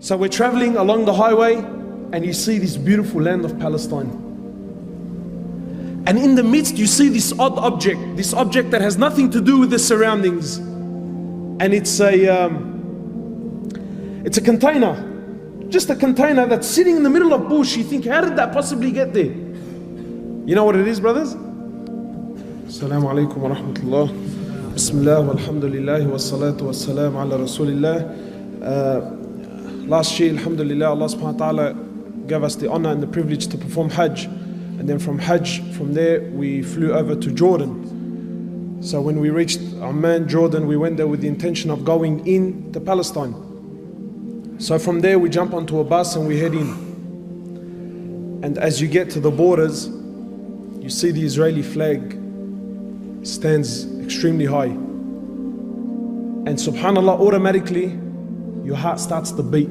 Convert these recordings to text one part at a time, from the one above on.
So we're traveling along the highway and you see this beautiful land of Palestine. And in the midst you see this odd object, this object that has nothing to do with the surroundings. And it's a container, just a container that's sitting in the middle of bush. You think, how did that possibly get there? You know what it is, brothers? Assalamu alaikum wa rahmatullah. Bismillah walhamdulillah wa salatu wa salam ala rasulillah. Last year, alhamdulillah, Allah subhanahu wa ta'ala gave us the honor and the privilege to perform Hajj. And then from Hajj, from there, we flew over to Jordan. So when we reached Amman, Jordan, we went there with the intention of going in to Palestine. So from there, we jump onto a bus and we head in. And as you get to the borders, you see the Israeli flag stands extremely high. And subhanAllah, automatically, your heart starts to beat.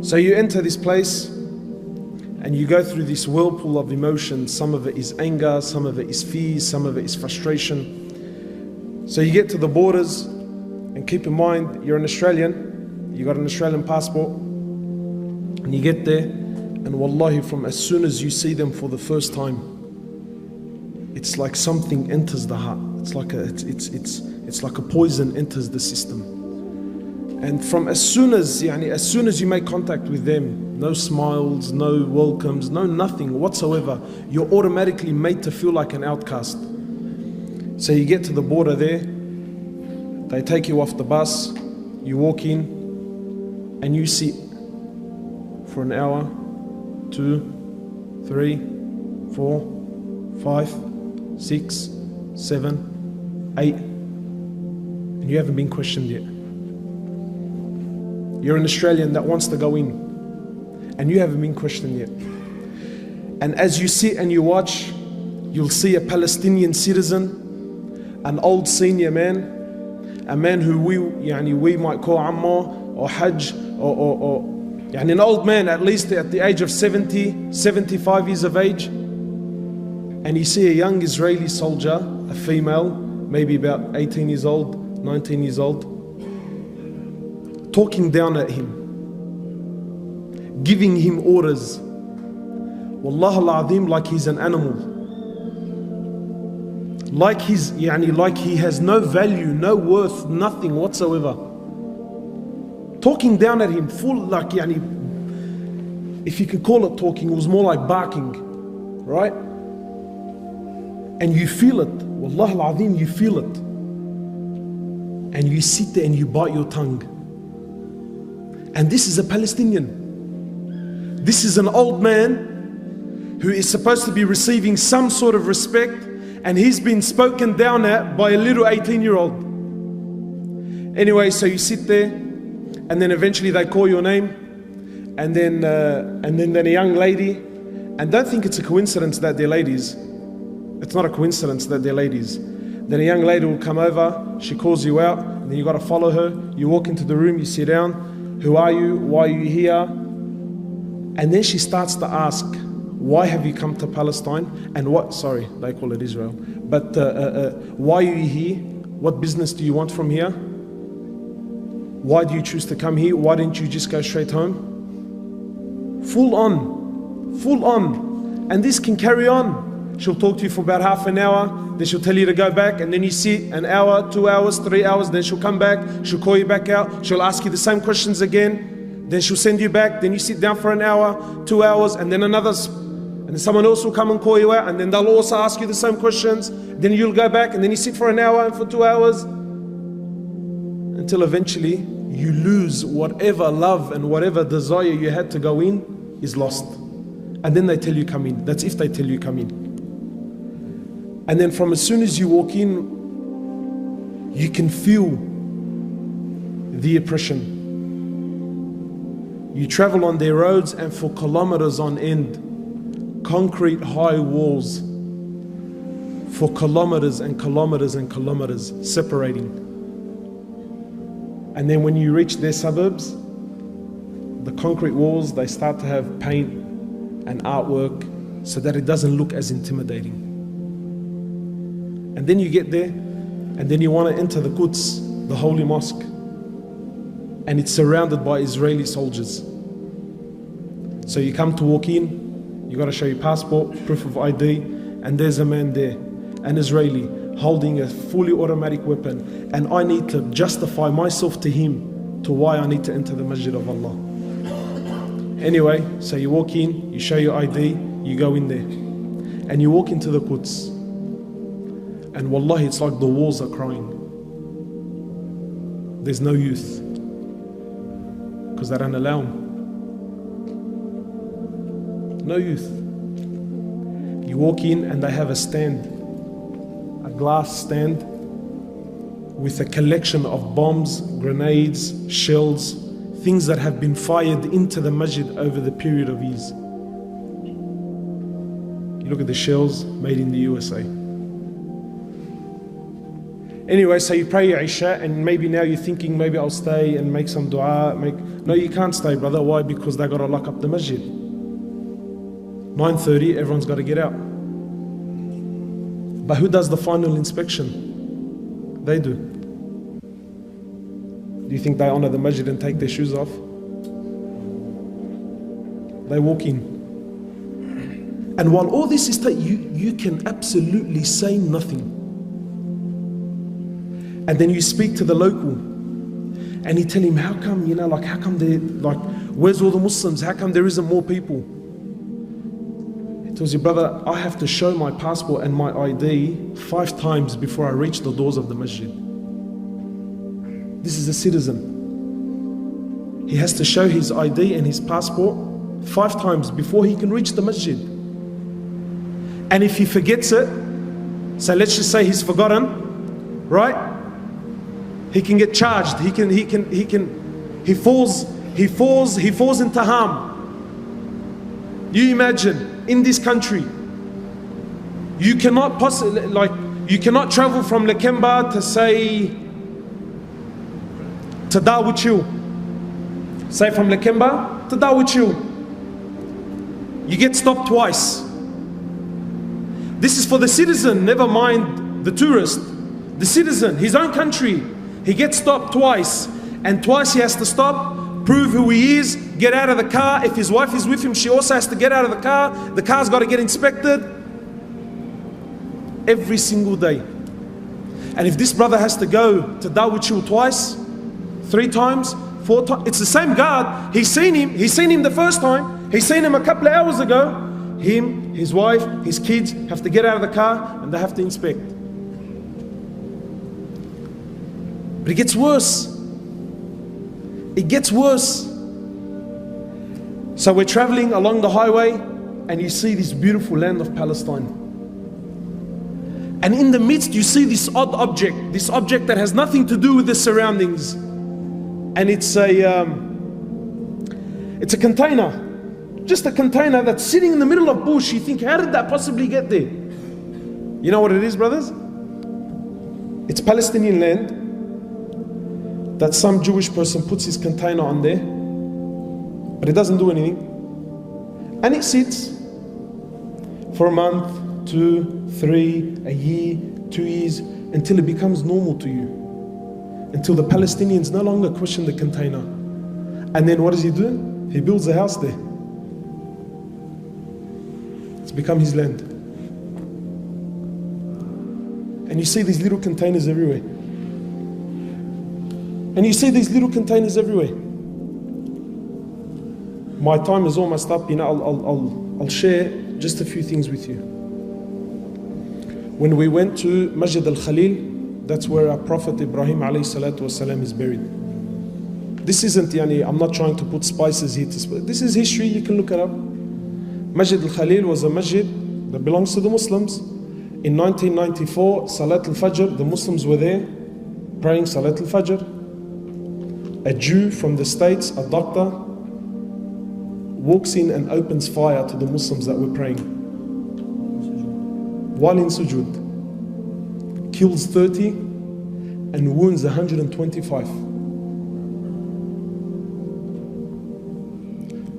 So you enter this place and you go through this whirlpool of emotions. Some of it is anger, some of it is fear, some of it is frustration. So you get to the borders, and keep in mind, you're an Australian, you got an Australian passport, and you get there, and wallahi, from as soon as you see them for the first time, it's like something enters the heart. It's like a poison enters the system. And from as soon as you make contact with them, no smiles, no welcomes, no nothing whatsoever, you're automatically made to feel like an outcast. So you get to the border there, they take you off the bus, you walk in, and you sit for an hour, 2, 3, 4, 5, 6, 7, 8, and you haven't been questioned yet. You're an Australian that wants to go in, and you haven't been questioned yet. And as you sit and you watch, you'll see a Palestinian citizen, an old senior man, a man who we might call Ammar or Hajj, or an old man, at least at the age of 70, 75 years of age. And you see a young Israeli soldier, a female, maybe about 18 years old, 19 years old, talking down at him, giving him orders, Wallah al-Azim, like he's an animal, like he has no value, no worth, nothing whatsoever. Talking down at him, full if you could call it talking, it was more like barking, right? And you feel it, Wallah al-Azim, you feel it. And you sit there and you bite your tongue. And this is a Palestinian. This is an old man who is supposed to be receiving some sort of respect, and he's been spoken down at by a little 18-year-old. Anyway, so you sit there, and then eventually they call your name, and then a young lady, and don't think it's a coincidence that they're ladies. It's not a coincidence that they're ladies. Then a young lady will come over, she calls you out, and then you got to follow her. You walk into the room, you sit down. Who are you? Why are you here? And then she starts to ask, why have you come to Palestine? And what, sorry, they call it Israel. But why are you here? What business do you want from here? Why do you choose to come here? Why didn't you just go straight home? Full on. And this can carry on. She'll talk to you for about half an hour, then she'll tell you to go back, and then you sit an hour, 2 hours, 3 hours, then she'll come back, she'll call you back out, she'll ask you the same questions again, then she'll send you back, then you sit down for an hour, 2 hours, and then and then someone else will come and call you out, and then they'll also ask you the same questions, then you'll go back, and then you sit for an hour and for 2 hours, until eventually you lose whatever love and whatever desire you had to go in is lost. And then they tell you come in. That's if they tell you come in. And then from as soon as you walk in, you can feel the oppression. You travel on their roads, and for kilometers on end, concrete high walls for kilometers and kilometers and kilometers separating. And then when you reach their suburbs, the concrete walls, they start to have paint and artwork so that it doesn't look as intimidating. And then you get there, and then you want to enter the Quds, the holy mosque. and it's surrounded by Israeli soldiers. So you come to walk in, you got to show your passport, proof of ID, and there's a man there, an Israeli, holding a fully automatic weapon, and I need to justify myself to him to why I need to enter the Masjid of Allah. Anyway, so you walk in, you show your ID, you go in there, and you walk into the Quds, and wallahi, it's like the walls are crying. There's no youth, because they don't allow them. No youth. You walk in and they have a stand, a glass stand with a collection of bombs, grenades, shells, things that have been fired into the masjid over the period of years. You look at the shells made in the USA. Anyway, so you pray your Isha, and maybe now you're thinking, maybe I'll stay and make some dua. No, you can't stay, brother. Why? Because they got to lock up the masjid. 9:30, everyone's got to get out. But who does the final inspection? They do. Do you think they honor the masjid and take their shoes off? They walk in. And while all this is you can absolutely say nothing. And then you speak to the local, and you tell him, how come, how come where's all the Muslims? How come there isn't more people? He tells you, brother, I have to show my passport and my ID 5 times before I reach the doors of the masjid. This is a citizen. He has to show his ID and his passport 5 times before he can reach the masjid. And if he forgets it, so let's just say he's forgotten, right? He can get charged. He falls into harm. You imagine, in this country, you cannot travel from Lakemba to say to Darwich. Say from Lakemba to Darwich. You get stopped twice. This is for the citizen, never mind the tourist. The citizen, his own country. He gets stopped twice, and twice he has to stop, prove who he is, get out of the car. If his wife is with him, she also has to get out of the car. The car's got to get inspected every single day. And if this brother has to go to Darwich twice, 3 times, 4 times, it's the same guard. He's seen him the first time, he's seen him a couple of hours ago. Him, his wife, his kids have to get out of the car and they have to inspect. But it gets worse. It gets worse. So we're traveling along the highway and you see this beautiful land of Palestine. And in the midst you see this odd object, this object that has nothing to do with the surroundings. And it's a container. Just a container that's sitting in the middle of bush. You think, how did that possibly get there? You know what it is, brothers? It's Palestinian land that some Jewish person puts his container on there, but it doesn't do anything. And it sits for a month, 2, 3, a year, 2 years, until it becomes normal to you. Until the Palestinians no longer question the container. And then what does he do? He builds a house there. It's become his land. And you see these little containers everywhere. And you see these little containers everywhere. My time is almost up. I'll share just a few things with you. When we went to Masjid al-Khalil, that's where our Prophet Ibrahim alayhi salatu wasalam is buried. This isn't, I'm not trying to put spices here. This is history, you can look it up. Masjid al-Khalil was a masjid that belongs to the Muslims. In 1994, Salat al-Fajr, the Muslims were there praying Salat al-Fajr. A Jew from the States, a doctor, walks in and opens fire to the Muslims that were praying. While in sujood, kills 30 and wounds 125.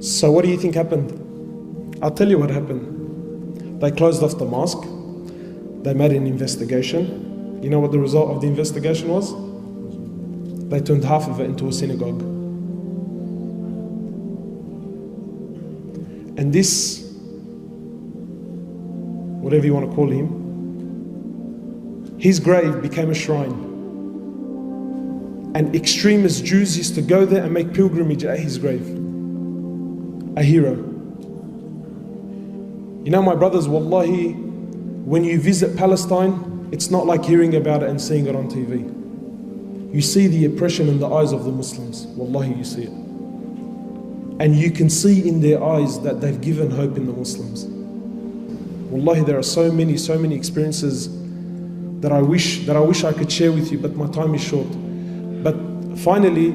So what do you think happened? I'll tell you what happened. They closed off the mosque. They made an investigation. You know what the result of the investigation was? They turned half of it into a synagogue. And this, whatever you want to call him, his grave became a shrine. And extremist Jews used to go there and make pilgrimage at his grave. A hero. You know, my brothers, wallahi, when you visit Palestine, it's not like hearing about it and seeing it on TV. You see the oppression in the eyes of the Muslims. Wallahi, you see it. And you can see in their eyes that they've given hope in the Muslims. Wallahi, there are so many experiences that I wish I could share with you, but my time is short. But finally,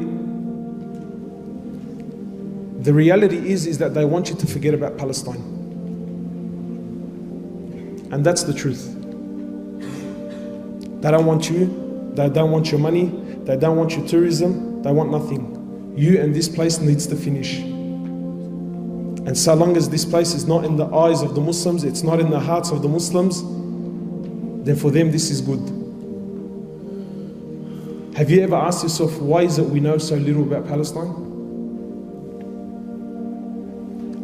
the reality is that they want you to forget about Palestine. And that's the truth. They don't want you, they don't want your money, they don't want your tourism, they want nothing. You and this place needs to finish. And so long as this place is not in the eyes of the Muslims, it's not in the hearts of the Muslims, then for them this is good. Have you ever asked yourself, why is it we know so little about Palestine?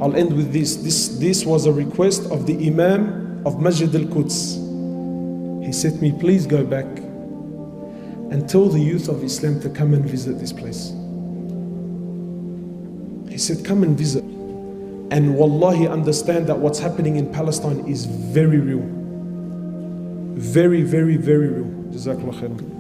I'll end with this. This was a request of the Imam of Masjid al-Quds. He said to me, please go back and tell the youth of Islam to come and visit this place. He said, come and visit. And wallahi, understand that what's happening in Palestine is very real. Very, very, very real. Jazakallah khairan.